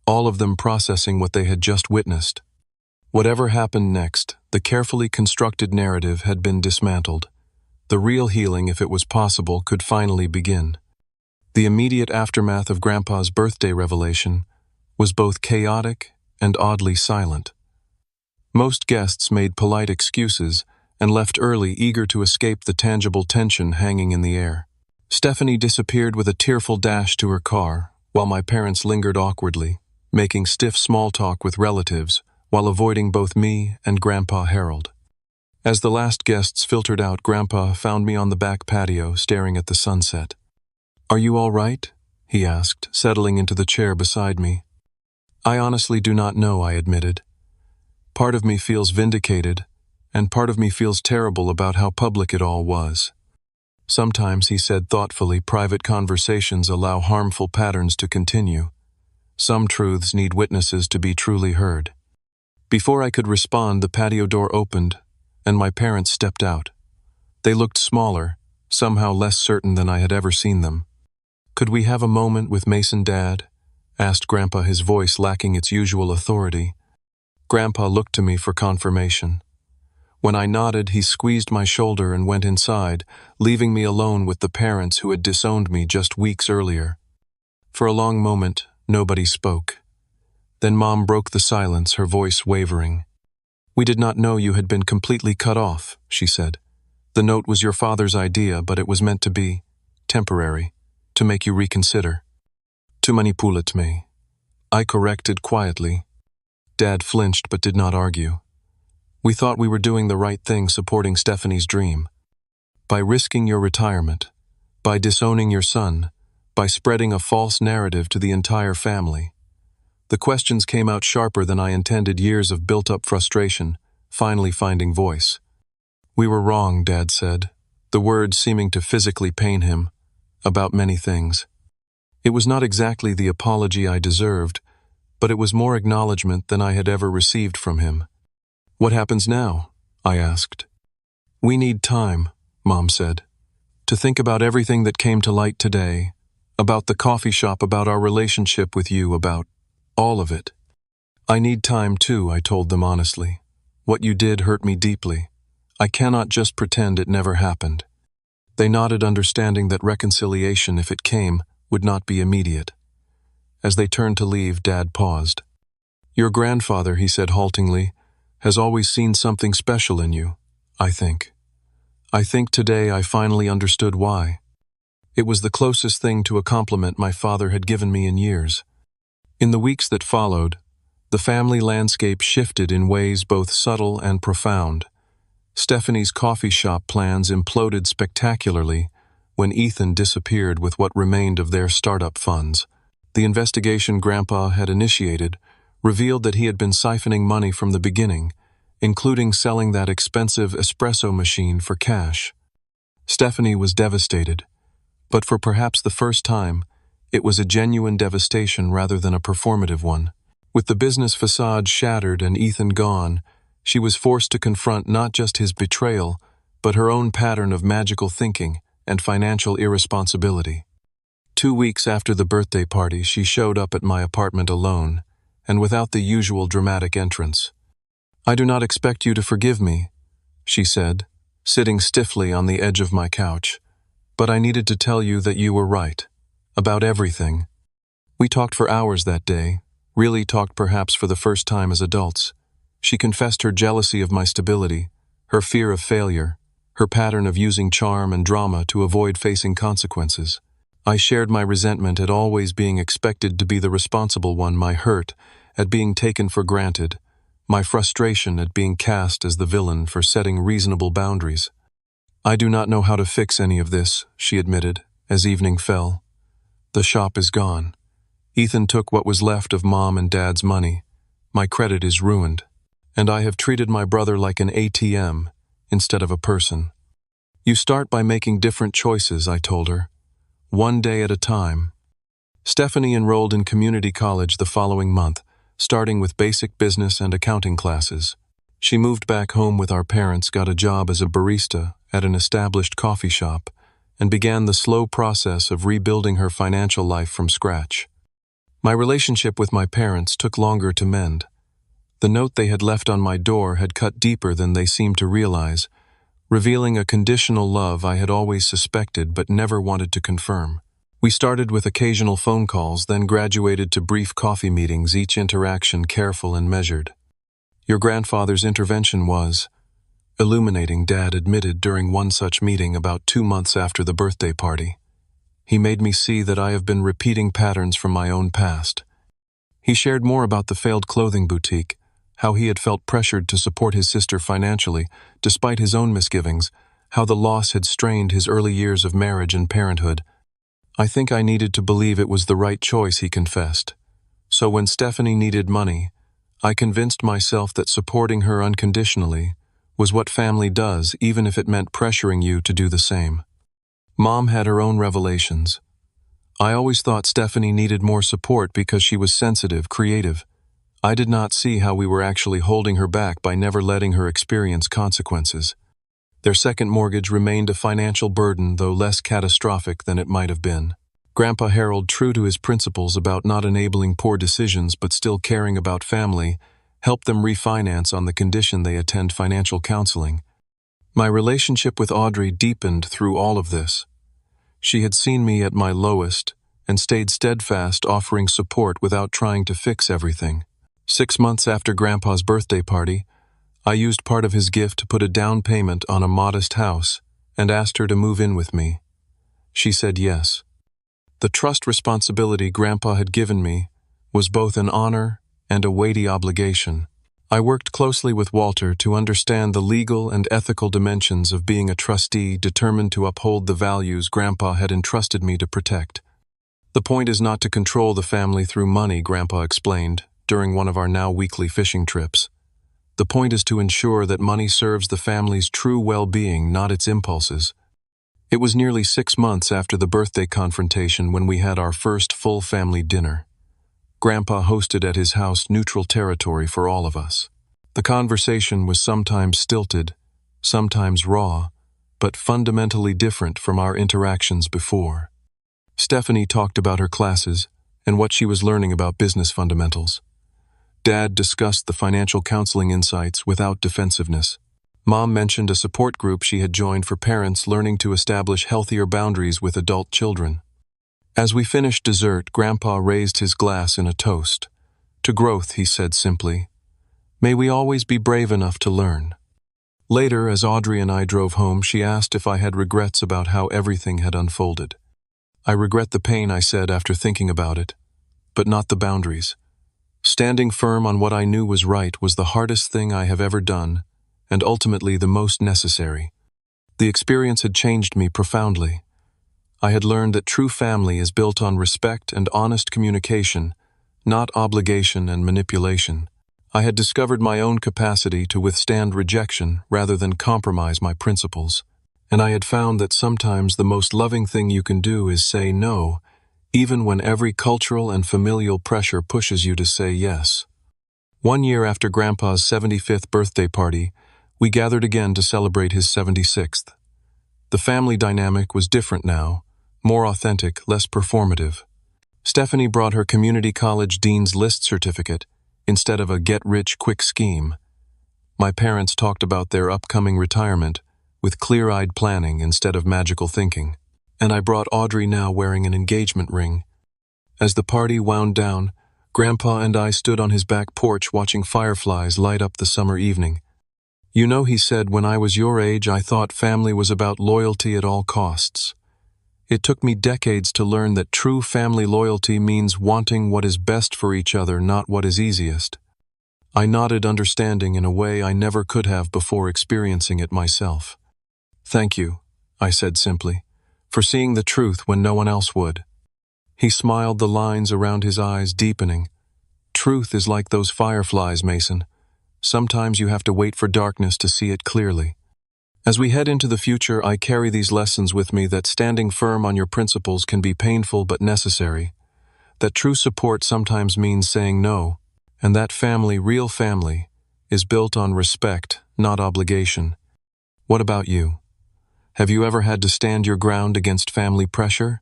Speaker 1: all of them processing what they had just witnessed. Whatever happened next, the carefully constructed narrative had been dismantled. The real healing, if it was possible, could finally begin. The immediate aftermath of Grandpa's birthday revelation was both chaotic and oddly silent. Most guests made polite excuses and left early, eager to escape the tangible tension hanging in the air. Stephanie disappeared with a tearful dash to her car, while my parents lingered awkwardly, making stiff small talk with relatives while avoiding both me and Grandpa Harold. As the last guests filtered out, Grandpa found me on the back patio, staring at the sunset. "Are you all right?" he asked, settling into the chair beside me. "I honestly do not know," I admitted. "Part of me feels vindicated, and part of me feels terrible about how public it all was." "Sometimes," he said thoughtfully, "private conversations allow harmful patterns to continue. Some truths need witnesses to be truly heard." Before I could respond, the patio door opened, and my parents stepped out. They looked smaller, somehow less certain than I had ever seen them. "Could we have a moment with Mason, Dad?" asked Grandpa, his voice lacking its usual authority. Grandpa looked to me for confirmation. When I nodded, he squeezed my shoulder and went inside, leaving me alone with the parents who had disowned me just weeks earlier. For a long moment, nobody spoke. Then Mom broke the silence, her voice wavering. "We did not know you had been completely cut off," she said. "The note was your father's idea, but it was meant to be temporary, to make you reconsider. To manipulate me." I corrected quietly. Dad flinched but did not argue. "We thought we were doing the right thing, supporting Stephanie's dream. By risking your retirement, by disowning your son, by spreading a false narrative to the entire family." The questions came out sharper than I intended, years of built-up frustration, finally finding voice. "We were wrong," Dad said, the words seeming to physically pain him, "about many things. It was not exactly the apology I deserved, but it was more acknowledgement than I had ever received from him." "What happens now?" I asked. "We need time," Mom said, "to think about everything that came to light today, about the coffee shop, about our relationship with you, about all of it." "I need time too," I told them honestly. "What you did hurt me deeply. I cannot just pretend it never happened." They nodded, understanding that reconciliation, if it came, would not be immediate. As they turned to leave, Dad paused. "Your grandfather," he said haltingly, "has always seen something special in you, I think. I think today I finally understood why. It was the closest thing to a compliment my father had given me in years." In the weeks that followed, the family landscape shifted in ways both subtle and profound. Stephanie's coffee shop plans imploded spectacularly when Ethan disappeared with what remained of their startup funds. The investigation Grandpa had initiated revealed that he had been siphoning money from the beginning, including selling that expensive espresso machine for cash. Stephanie was devastated, but for perhaps the first time, it was a genuine devastation rather than a performative one. With the business facade shattered and Ethan gone, she was forced to confront not just his betrayal, but her own pattern of magical thinking and financial irresponsibility. 2 weeks after the birthday party, she showed up at my apartment alone, and without the usual dramatic entrance. "I do not expect you to forgive me," she said, sitting stiffly on the edge of my couch, "but I needed to tell you that you were right. About everything." We talked for hours that day, really talked perhaps for the first time as adults. She confessed her jealousy of my stability, her fear of failure, her pattern of using charm and drama to avoid facing consequences. I shared my resentment at always being expected to be the responsible one, my hurt at being taken for granted, my frustration at being cast as the villain for setting reasonable boundaries. "I do not know how to fix any of this," she admitted, as evening fell. "The shop is gone. Ethan took what was left of Mom and Dad's money. My credit is ruined. And I have treated my brother like an ATM instead of a person." "You start by making different choices," I told her. "One day at a time." Stephanie enrolled in community college the following month, starting with basic business and accounting classes. She moved back home with our parents, got a job as a barista at an established coffee shop, and began the slow process of rebuilding her financial life from scratch. My relationship with my parents took longer to mend. The note they had left on my door had cut deeper than they seemed to realize, revealing a conditional love I had always suspected but never wanted to confirm. We started with occasional phone calls, then graduated to brief coffee meetings, each interaction careful and measured. "Your grandfather's intervention was illuminating," Dad admitted during one such meeting about 2 months after the birthday party. "He made me see that I have been repeating patterns from my own past." He shared more about the failed clothing boutique, how he had felt pressured to support his sister financially, despite his own misgivings, how the loss had strained his early years of marriage and parenthood. "I think I needed to believe it was the right choice," he confessed. "So when Stephanie needed money, I convinced myself that supporting her unconditionally was what family does, even if it meant pressuring you to do the same." Mom had her own revelations. "I always thought Stephanie needed more support because she was sensitive, creative. I did not see how we were actually holding her back by never letting her experience consequences." Their second mortgage remained a financial burden, though less catastrophic than it might have been. Grandpa Harold, true to his principles about not enabling poor decisions but still caring about family, helped them refinance on the condition they attend financial counseling. My relationship with Audrey deepened through all of this. She had seen me at my lowest and stayed steadfast, offering support without trying to fix everything. 6 months after Grandpa's birthday party, I used part of his gift to put a down payment on a modest house and asked her to move in with me. She said yes. The trust responsibility Grandpa had given me was both an honor and a weighty obligation. I worked closely with Walter to understand the legal and ethical dimensions of being a trustee, determined to uphold the values Grandpa had entrusted me to protect. "The point is not to control the family through money," Grandpa explained during one of our now weekly fishing trips. "The point is to ensure that money serves the family's true well-being, not its impulses." It was nearly 6 months after the birthday confrontation when we had our first full family dinner. Grandpa hosted at his house, neutral territory for all of us. The conversation was sometimes stilted, sometimes raw, but fundamentally different from our interactions before. Stephanie talked about her classes and what she was learning about business fundamentals. Dad discussed the financial counseling insights without defensiveness. Mom mentioned a support group she had joined for parents learning to establish healthier boundaries with adult children. As we finished dessert, Grandpa raised his glass in a toast. "To growth," he said simply. "May we always be brave enough to learn." Later, as Audrey and I drove home, she asked if I had regrets about how everything had unfolded. "I regret the pain," I said after thinking about it, "but not the boundaries. Standing firm on what I knew was right was the hardest thing I have ever done, and ultimately the most necessary." The experience had changed me profoundly. I had learned that true family is built on respect and honest communication, not obligation and manipulation. I had discovered my own capacity to withstand rejection rather than compromise my principles. And I had found that sometimes the most loving thing you can do is say no, even when every cultural and familial pressure pushes you to say yes. 1 year after Grandpa's 75th birthday party, we gathered again to celebrate his 76th. The family dynamic was different now, more authentic, less performative. Stephanie brought her community college dean's list certificate instead of a get-rich-quick scheme. My parents talked about their upcoming retirement with clear-eyed planning instead of magical thinking. And I brought Audrey, now wearing an engagement ring, As the party wound down, Grandpa and I stood on his back porch watching fireflies light up the summer evening. "You know," he said, "when I was your age, I thought family was about loyalty at all costs. It took me decades to learn that true family loyalty means wanting what is best for each other, not what is easiest." I nodded, understanding in a way I never could have before experiencing it myself. "Thank you," I said simply, "for seeing the truth when no one else would." He smiled, the lines around his eyes deepening. "Truth is like those fireflies, Mason. Sometimes you have to wait for darkness to see it clearly." As we head into the future, I carry these lessons with me: that standing firm on your principles can be painful but necessary, that true support sometimes means saying no, and that family, real family, is built on respect, not obligation. What about you? Have you ever had to stand your ground against family pressure?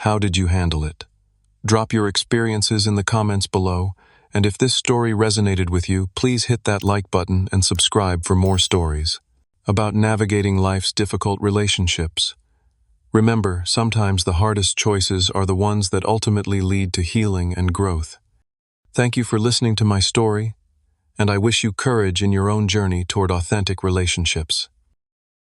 Speaker 1: How did you handle it? Drop your experiences in the comments below, and if this story resonated with you, please hit that like button and subscribe for more stories about navigating life's difficult relationships. Remember, sometimes the hardest choices are the ones that ultimately lead to healing and growth. Thank you for listening to my story, and I wish you courage in your own journey toward authentic relationships.